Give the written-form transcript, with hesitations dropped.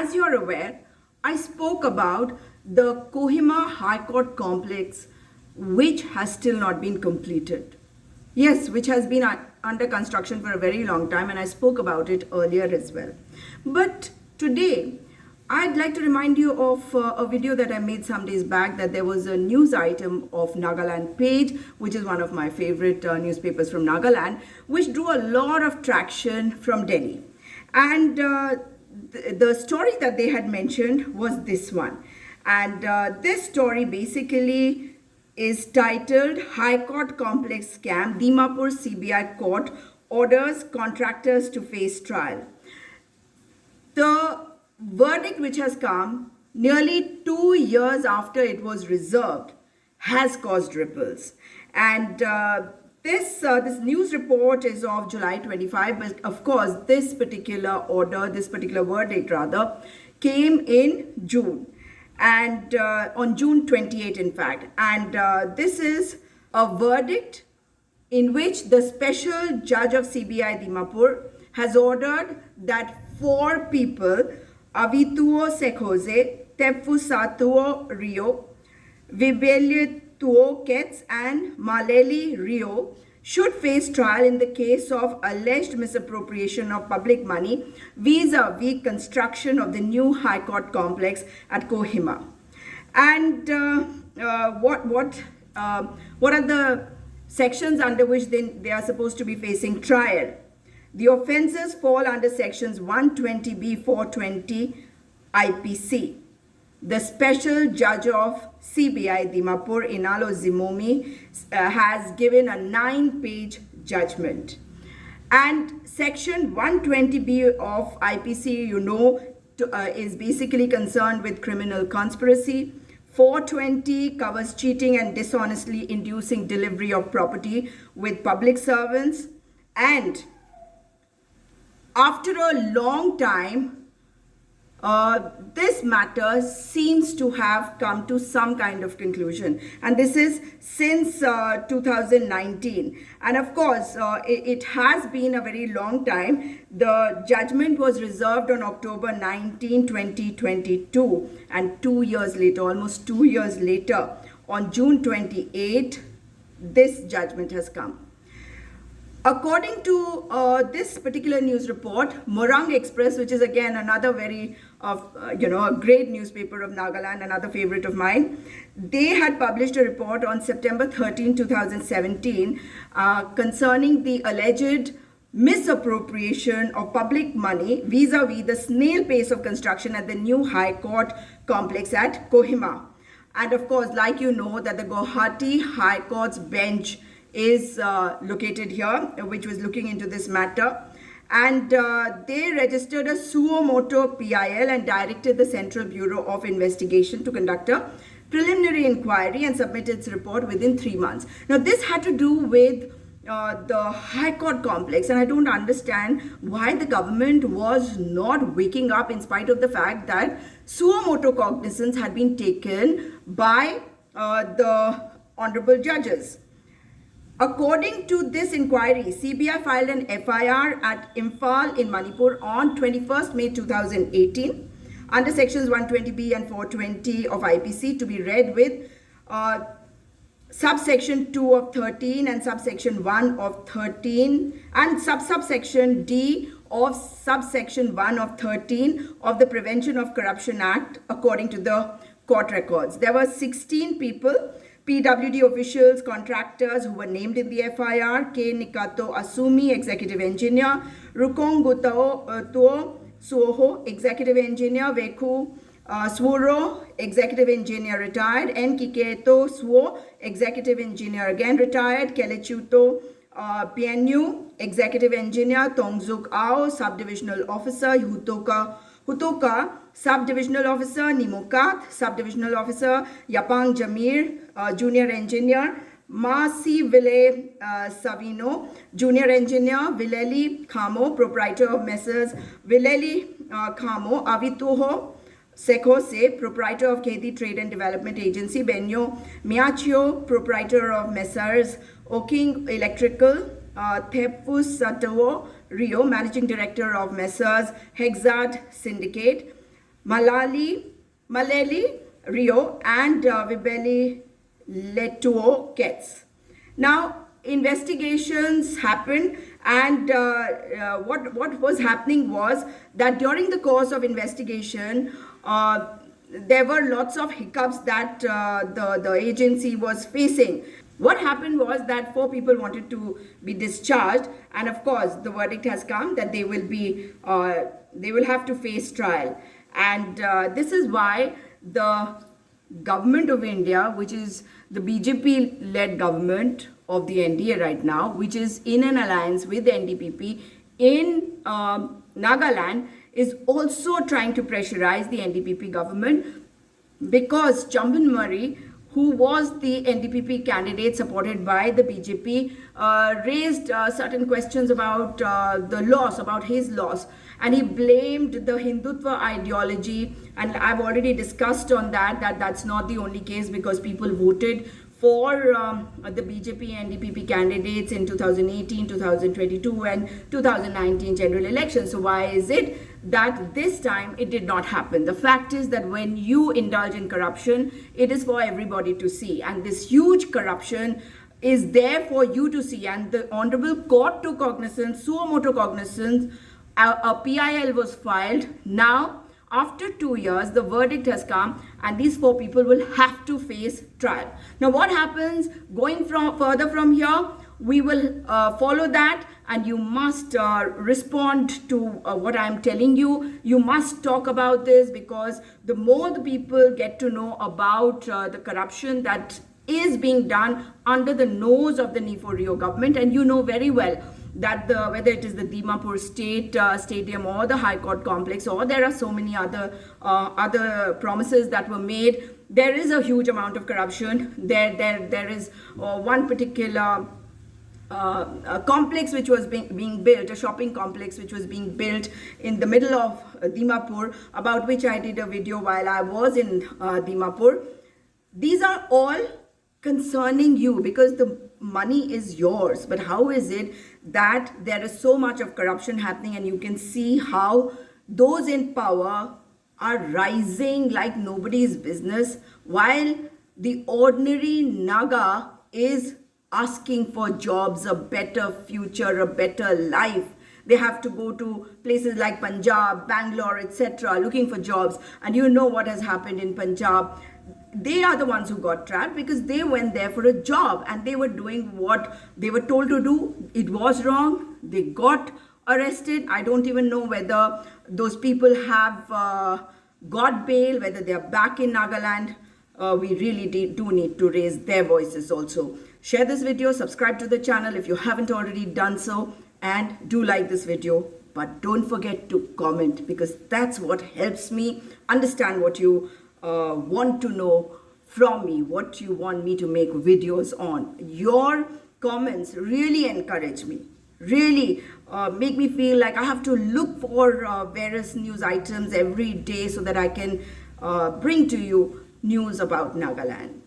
as you're aware, I spoke about the Kohima High Court complex, which has still not been completed. Yes, which has been under construction for a very long time, and I spoke about it earlier as well. But today, I'd like to remind you of a video that I made some days back, that there was a news item of Nagaland Page, which is one of my favorite newspapers from Nagaland, which drew a lot of traction from Delhi. And the story that they had mentioned was this one. And this story basically is titled High Court Complex Scam, Dimapur CBI Court Orders Contractors to Face Trial. The verdict which has come nearly 2 years after it was reserved has caused ripples. And this news report is of July 25, but of course this particular verdict rather, came in June, and on June 28 in fact. And this is a verdict in which the special judge of CBI Dimapur has ordered that 4 people, Avituo Sekhoze, Tepfusatuo Rio, Vibelituo Ketz, and Maleli Rio, should face trial in the case of alleged misappropriation of public money vis-a-vis construction of the new High Court complex at Kohima. And what are the sections under which they are supposed to be facing trial? The offences fall under sections 120B, 420 IPC. The special judge of CBI Dimapur, Inalo Zimomi, has given a 9-page judgment. And section 120B of IPC, is basically concerned with criminal conspiracy. 420 covers cheating and dishonestly inducing delivery of property with public servants. And after a long time, this matter seems to have come to some kind of conclusion, and this is since 2019. And of course, it has been a very long time. The judgment was reserved on October 19, 2022, and 2 years later, almost 2 years later, on June 28, this judgment has come. According to this particular news report, Morang Express, which is again another very, a great newspaper of Nagaland, another favorite of mine, they had published a report on September 13, 2017, concerning the alleged misappropriation of public money vis-a-vis the snail pace of construction at the new High Court complex at Kohima. And of course, like you know, that the Guwahati High Court's bench is located here, which was looking into this matter. And they registered a suo motu PIL and directed the Central Bureau of Investigation to conduct a preliminary inquiry and submit its report within 3 months. Now, this had to do with the High Court complex, and I don't understand why the government was not waking up in spite of the fact that suo motu cognizance had been taken by the honorable judges. According to this inquiry, CBI filed an FIR at Imphal in Manipur on 21st May 2018 under sections 120B and 420 of IPC, to be read with subsection 2 of 13 and subsection 1 of 13 and subsection D of subsection 1 of 13 of the Prevention of Corruption Act, according to the court records. There were 16 people, PWD officials, contractors who were named in the FIR: K. Nikato Asumi, Executive Engineer; Rukong Tuo Suoho, Executive Engineer; Veku Swuro, Executive Engineer, retired; N. Kiketo Suo, Executive Engineer, again retired; Kelechuto Pienu, Executive Engineer; Tongzuk Ao, Subdivisional Officer; Hutoka, Subdivisional Officer; Nimokat, Subdivisional Officer; Yapang Jamir, Junior Engineer; Masi Vile Savino, Junior Engineer; Vileli Khamo, Proprietor of Messrs. Vileli Khamo; Avituho Sekhose, Proprietor of Khedi Trade and Development Agency; Benyo Miachio, Proprietor of Messrs. Oking Electrical; Tepfusatuo Rio, Managing Director of Messrs. Hexad Syndicate; Maleli Rio and Vibeli Letuo Ketz. Now, investigations happened, and what was happening was that during the course of investigation, there were lots of hiccups that the agency was facing. What happened was that 4 people wanted to be discharged, and of course, the verdict has come that they will have to face trial. And this is why the government of India, which is the BJP-led government of the NDA right now, which is in an alliance with the NDPP in Nagaland, is also trying to pressurize the NDPP government, because Chamban Murray, who was the NDPP candidate supported by the BJP, raised certain questions about the loss, about his loss, and he blamed the Hindutva ideology. And I've already discussed on that's not the only case, because people voted for the BJP and NDPP candidates in 2018, 2022 and 2019 general elections. So why is it that this time it did not happen? The fact is that when you indulge in corruption, it is for everybody to see, and this huge corruption is there for you to see. And the Honorable Court took cognizance, suo motu cognizance, a PIL was filed. Now, after 2 years, the verdict has come, and these 4 people will have to face trial. Now, what happens going further from here? We will follow that, and you must respond to what I'm telling you. You must talk about this, because the more the people get to know about the corruption that is being done under the nose of the Neefor Rio government, and you know very well that whether it is the Dimapur State Stadium or the High Court complex, or there are so many other promises that were made, there is a huge amount of corruption. There is one particular complex which was being built, a shopping complex which was being built in the middle of Dimapur, about which I did a video while I was in Dimapur. These are all concerning you, because the money is yours. But how is it that there is so much of corruption happening, and you can see how those in power are rising like nobody's business, while the ordinary Naga is asking for jobs, a better future, a better life. They have to go to places like Punjab, Bangalore, etc., looking for jobs. And you know what has happened in Punjab. They are the ones who got trapped, because they went there for a job and they were doing what they were told to do. It was wrong. They got arrested. I don't even know whether those people have got bail, whether they are back in Nagaland. We really do need to raise their voices also. Share this video, subscribe to the channel if you haven't already done so, and do like this video. But don't forget to comment, because that's what helps me understand what you want to know from me, what you want me to make videos on. Your comments really encourage me, really make me feel like I have to look for various news items every day so that I can bring to you news about Nagaland.